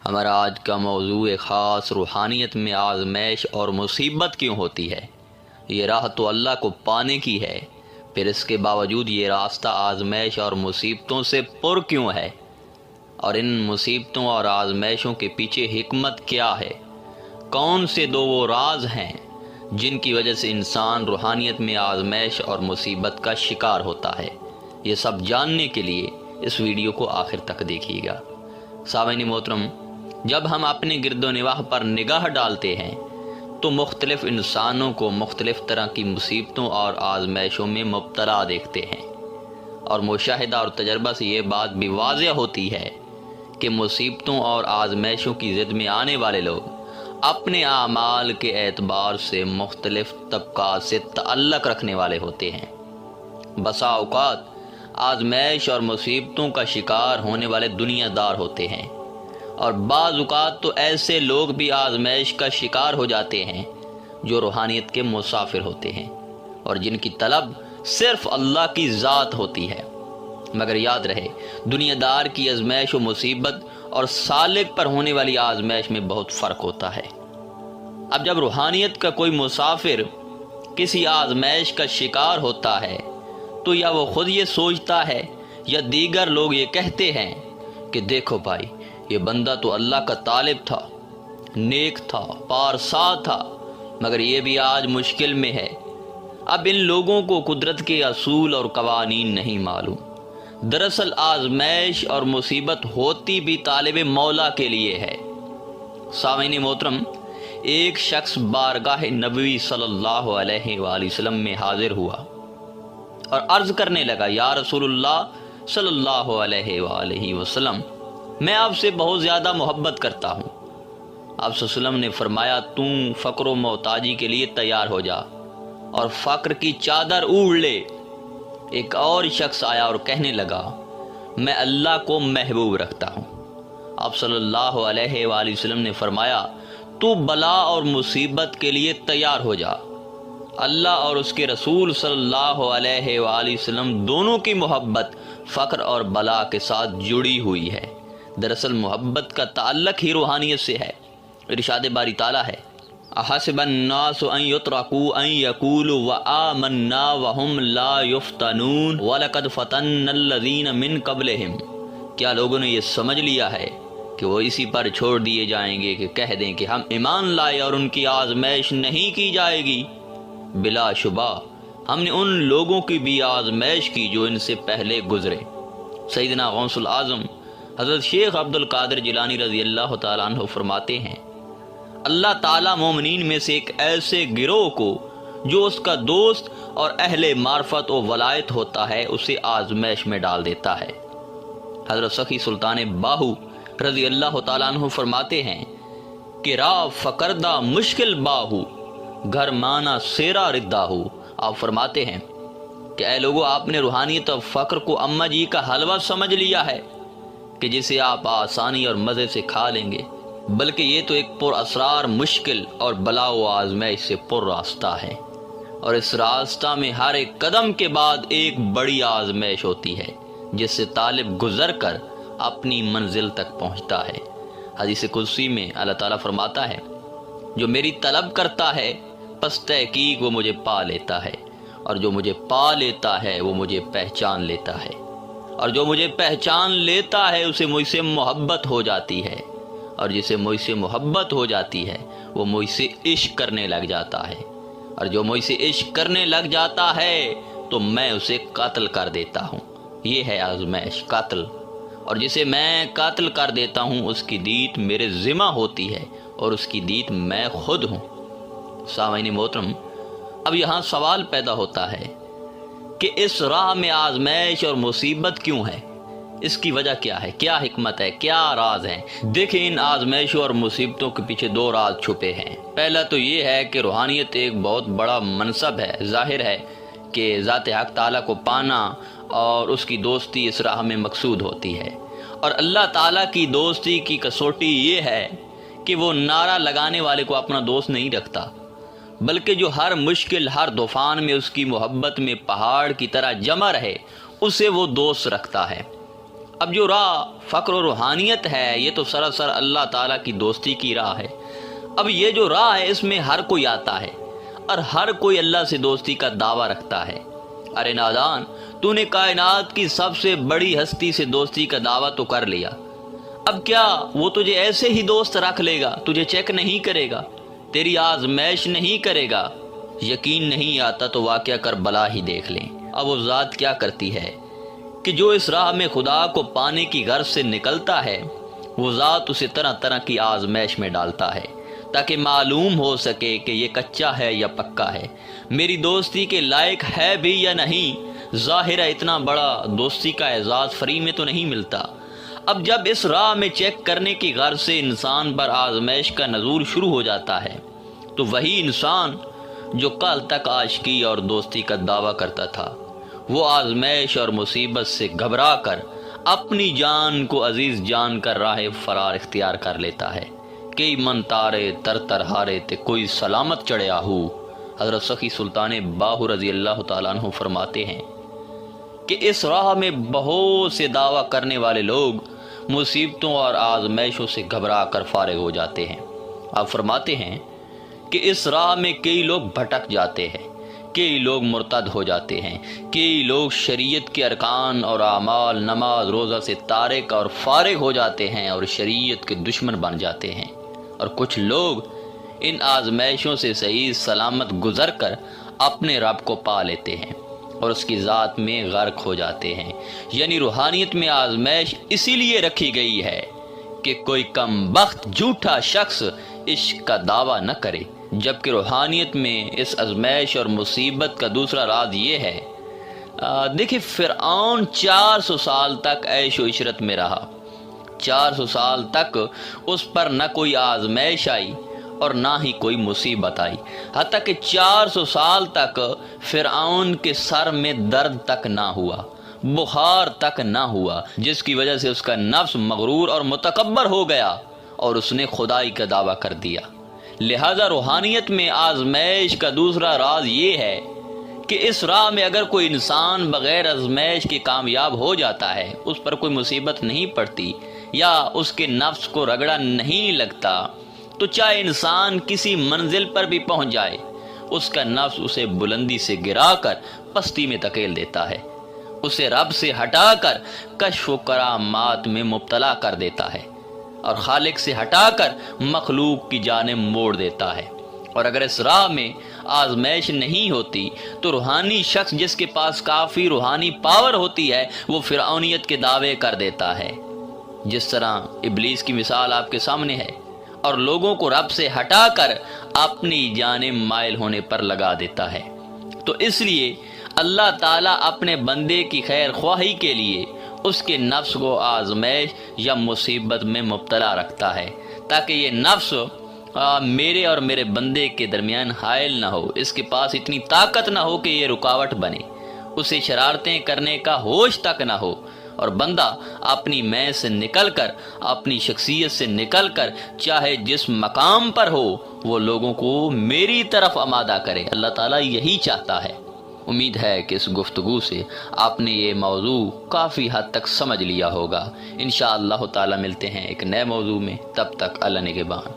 ہمارا آج کا موضوع خاص روحانیت میں آزمائش اور مصیبت کیوں ہوتی ہے۔ یہ راہ تو اللہ کو پانے کی ہے، پھر اس کے باوجود یہ راستہ آزمائش اور مصیبتوں سے پر کیوں ہے، اور ان مصیبتوں اور آزمائشوں کے پیچھے حکمت کیا ہے؟ کون سے دو وہ راز ہیں جن کی وجہ سے انسان روحانیت میں آزمائش اور مصیبت کا شکار ہوتا ہے؟ یہ سب جاننے کے لیے اس ویڈیو کو آخر تک دیکھیے گا۔ سامعین محترم، جب ہم اپنے گرد و نواح پر نگاہ ڈالتے ہیں تو مختلف انسانوں کو مختلف طرح کی مصیبتوں اور آزمائشوں میں مبتلا دیکھتے ہیں، اور مشاہدہ اور تجربہ سے یہ بات بھی واضح ہوتی ہے کہ مصیبتوں اور آزمائشوں کی زد میں آنے والے لوگ اپنے اعمال کے اعتبار سے مختلف طبقات سے تعلق رکھنے والے ہوتے ہیں۔ بسا اوقات آزمائش اور مصیبتوں کا شکار ہونے والے دنیا دار ہوتے ہیں، اور بعض اوقات تو ایسے لوگ بھی آزمائش کا شکار ہو جاتے ہیں جو روحانیت کے مسافر ہوتے ہیں اور جن کی طلب صرف اللہ کی ذات ہوتی ہے۔ مگر یاد رہے، دنیا دار کی آزمائش و مصیبت اور سالک پر ہونے والی آزمائش میں بہت فرق ہوتا ہے۔ اب جب روحانیت کا کوئی مسافر کسی آزمائش کا شکار ہوتا ہے تو یا وہ خود یہ سوچتا ہے یا دیگر لوگ یہ کہتے ہیں کہ دیکھو بھائی، یہ بندہ تو اللہ کا طالب تھا، نیک تھا، پارسا تھا، مگر یہ بھی آج مشکل میں ہے۔ اب ان لوگوں کو قدرت کے اصول اور قوانین نہیں معلوم۔ دراصل آزمائش اور مصیبت ہوتی بھی طالب مولا کے لیے ہے۔ سامعین محترم، ایک شخص بارگاہ نبوی صلی اللہ علیہ وآلہ وسلم میں حاضر ہوا اور عرض کرنے لگا، یا رسول اللہ صلی اللہ علیہ وآلہ وسلم، میں آپ سے بہت زیادہ محبت کرتا ہوں۔ آپ صلی اللہ علیہ وسلم نے فرمایا، تم فقر و محتاجی کے لیے تیار ہو جا اور فقر کی چادر اوڑھ لے۔ ایک اور شخص آیا اور کہنے لگا، میں اللہ کو محبوب رکھتا ہوں۔ آپ صلی اللہ علیہ وآلہ وسلم نے فرمایا، تو بلا اور مصیبت کے لیے تیار ہو جا۔ اللہ اور اس کے رسول صلی اللہ علیہ وآلہ وسلم دونوں کی محبت فقر اور بلا کے ساتھ جڑی ہوئی ہے۔ دراصل محبت کا تعلق ہی روحانیت سے ہے۔ ارشاد باری تعالیٰ ہے، احسب الناس ان یترکوا ان یقولوا وآمنا وهم لا یفتنون ولقد فتنا الذین من قبلہم۔ کیا لوگوں نے یہ سمجھ لیا ہے کہ وہ اسی پر چھوڑ دیے جائیں گے کہ کہہ دیں کہ ہم ایمان لائے اور ان کی آزمائش نہیں کی جائے گی؟ بلا شبہ ہم نے ان لوگوں کی بھی آزمائش کی جو ان سے پہلے گزرے۔ سیدنا غوث العظم حضرت شیخ عبد القادر جیلانی رضی اللہ تعالیٰ عنہ فرماتے ہیں، اللہ تعالیٰ مومنین میں سے ایک ایسے گروہ کو جو اس کا دوست اور اہل معرفت و ولایت ہوتا ہے اسے آزمائش میں ڈال دیتا ہے۔ حضرت سخی سلطان باہو رضی اللہ تعالیٰ عنہ فرماتے ہیں کہ راہ فقردہ مشکل باہو گھر مانا سیرا ردا ہو۔ آپ فرماتے ہیں کہ اے لوگو، آپ نے روحانیت اور فقر کو اماں جی کا حلوہ سمجھ لیا ہے کہ جسے آپ آسانی اور مزے سے کھا لیں گے، بلکہ یہ تو ایک پر اسرار مشکل اور بلا و آزمائش سے پر راستہ ہے، اور اس راستہ میں ہر ایک قدم کے بعد ایک بڑی آزمائش ہوتی ہے جس سے طالب گزر کر اپنی منزل تک پہنچتا ہے۔ حدیث قدسی میں اللہ تعالیٰ فرماتا ہے، جو میری طلب کرتا ہے پس تحقیق وہ مجھے پا لیتا ہے، اور جو مجھے پا لیتا ہے وہ مجھے پہچان لیتا ہے، اور جو مجھے پہچان لیتا ہے اسے مجھ سے محبت ہو جاتی ہے، اور جسے مجھ سے محبت ہو جاتی ہے وہ مجھ سے عشق کرنے لگ جاتا ہے، اور جو مجھ سے عشق کرنے لگ جاتا ہے تو میں اسے قتل کر دیتا ہوں۔ یہ ہے آزمائش، قتل، اور جسے میں قتل کر دیتا ہوں اس کی دیت میرے ذمہ ہوتی ہے اور اس کی دیت میں خود ہوں۔ سامعین محترم، اب یہاں سوال پیدا ہوتا ہے کہ اس راہ میں آزمائش اور مصیبت کیوں ہے؟ اس کی وجہ کیا ہے؟ کیا حکمت ہے؟ کیا راز ہے؟ دیکھیں، ان آزمائشوں اور مصیبتوں کے پیچھے دو راز چھپے ہیں۔ پہلا تو یہ ہے کہ روحانیت ایک بہت بڑا منصب ہے۔ ظاہر ہے کہ ذات حق تعالیٰ کو پانا اور اس کی دوستی اس راہ میں مقصود ہوتی ہے، اور اللہ تعالیٰ کی دوستی کی کسوٹی یہ ہے کہ وہ نعرہ لگانے والے کو اپنا دوست نہیں رکھتا، بلکہ جو ہر مشکل، ہر طوفان میں اس کی محبت میں پہاڑ کی طرح جمع رہے اسے وہ دوست رکھتا ہے۔ اب جو راہ فقر و روحانیت ہے یہ تو سراسر اللہ تعالیٰ کی دوستی کی راہ ہے۔ اب یہ جو راہ ہے اس میں ہر کوئی آتا ہے اور ہر کوئی اللہ سے دوستی کا دعویٰ رکھتا ہے۔ ارے نادان، تو نے کائنات کی سب سے بڑی ہستی سے دوستی کا دعویٰ تو کر لیا، اب کیا وہ تجھے ایسے ہی دوست رکھ لے گا؟ تجھے چیک نہیں کرے گا، تیری آزمائش نہیں کرے گا؟ یقین نہیں آتا تو واقعہ کربلا ہی دیکھ لیں۔ اب وہ ذات کیا کرتی ہے کہ جو اس راہ میں خدا کو پانے کی غرض سے نکلتا ہے، وہ ذات اسے طرح طرح کی آزمائش میں ڈالتا ہے تاکہ معلوم ہو سکے کہ یہ کچا ہے یا پکا ہے، میری دوستی کے لائق ہے بھی یا نہیں۔ ظاہر ہے اتنا بڑا دوستی کا اعزاز فری میں تو نہیں ملتا۔ اب جب اس راہ میں چیک کرنے کی غرض سے انسان پر آزمائش کا نزول شروع ہو جاتا ہے تو وہی انسان جو کل تک عاشقی اور دوستی کا دعویٰ کرتا تھا، وہ آزمائش اور مصیبت سے گھبرا کر اپنی جان کو عزیز جان کر راہ فرار اختیار کر لیتا ہے۔ کئی من تارے تر تر ہارے تے کوئی سلامت چڑھے آہو۔ حضرت سخی سلطان باہو رضی اللہ تعالیٰ عنہ فرماتے ہیں کہ اس راہ میں بہت سے دعویٰ کرنے والے لوگ مصیبتوں اور آزمائشوں سے گھبرا کر فارغ ہو جاتے ہیں۔ آپ فرماتے ہیں کہ اس راہ میں کئی لوگ بھٹک جاتے ہیں، کئی لوگ مرتد ہو جاتے ہیں، کئی لوگ شریعت کے ارکان اور اعمال نماز روزہ سے تارک اور فارغ ہو جاتے ہیں اور شریعت کے دشمن بن جاتے ہیں، اور کچھ لوگ ان آزمائشوں سے صحیح سلامت گزر کر اپنے رب کو پا لیتے ہیں اور اس کی ذات میں غرق ہو جاتے ہیں۔ یعنی روحانیت میں آزمائش اسی لیے رکھی گئی ہے کہ کوئی کم بخت جھوٹا شخص عشق کا دعویٰ نہ کرے، جبکہ روحانیت میں اس آزمائش اور مصیبت کا دوسرا راز یہ ہے۔ دیکھیں، فرعون 400 سال تک عیش و عشرت میں رہا، 400 سال تک اس پر نہ کوئی آزمائش آئی اور نہ ہی کوئی مصیبت آئی، حتیٰ کہ 400 سال تک فرعون کے سر میں درد تک نہ ہوا، بخار تک نہ ہوا، جس کی وجہ سے اس کا نفس مغرور اور متکبر ہو گیا اور اس نے خدائی کا دعویٰ کر دیا۔ لہذا روحانیت میں آزمائش کا دوسرا راز یہ ہے کہ اس راہ میں اگر کوئی انسان بغیر آزمائش کے کامیاب ہو جاتا ہے، اس پر کوئی مصیبت نہیں پڑتی یا اس کے نفس کو رگڑا نہیں لگتا، تو چاہے انسان کسی منزل پر بھی پہنچ جائے، اس کا نفس اسے بلندی سے گرا کر پستی میں دھکیل دیتا ہے، اسے رب سے ہٹا کر کشف و کرامات میں مبتلا کر دیتا ہے اور خالق سے ہٹا کر مخلوق کی جانب موڑ دیتا ہے۔ اور اگر اس راہ میں آزمائش نہیں ہوتی تو روحانی شخص جس کے پاس کافی روحانی پاور ہوتی ہے وہ فرعونیت کے دعوے کر دیتا ہے، جس طرح ابلیس کی مثال آپ کے سامنے ہے، اور لوگوں کو رب سے ہٹا کر اپنی جانب مائل ہونے پر لگا دیتا ہے۔ تو اس لیے اللہ تعالیٰ اپنے بندے کی خیر خواہی کے لیے اس کے نفس کو آزمائش یا مصیبت میں مبتلا رکھتا ہے تاکہ یہ نفس میرے اور میرے بندے کے درمیان حائل نہ ہو، اس کے پاس اتنی طاقت نہ ہو کہ یہ رکاوٹ بنے، اسے شرارتیں کرنے کا ہوش تک نہ ہو، اور بندہ اپنی میں سے نکل کر، اپنی شخصیت سے نکل کر چاہے جس مقام پر ہو وہ لوگوں کو میری طرف آمادہ کرے۔ اللہ تعالیٰ یہی چاہتا ہے۔ امید ہے کہ اس گفتگو سے آپ نے یہ موضوع کافی حد تک سمجھ لیا ہوگا۔ انشاءاللہ تعالیٰ ملتے ہیں ایک نئے موضوع میں، تب تک اللہ نگہبان۔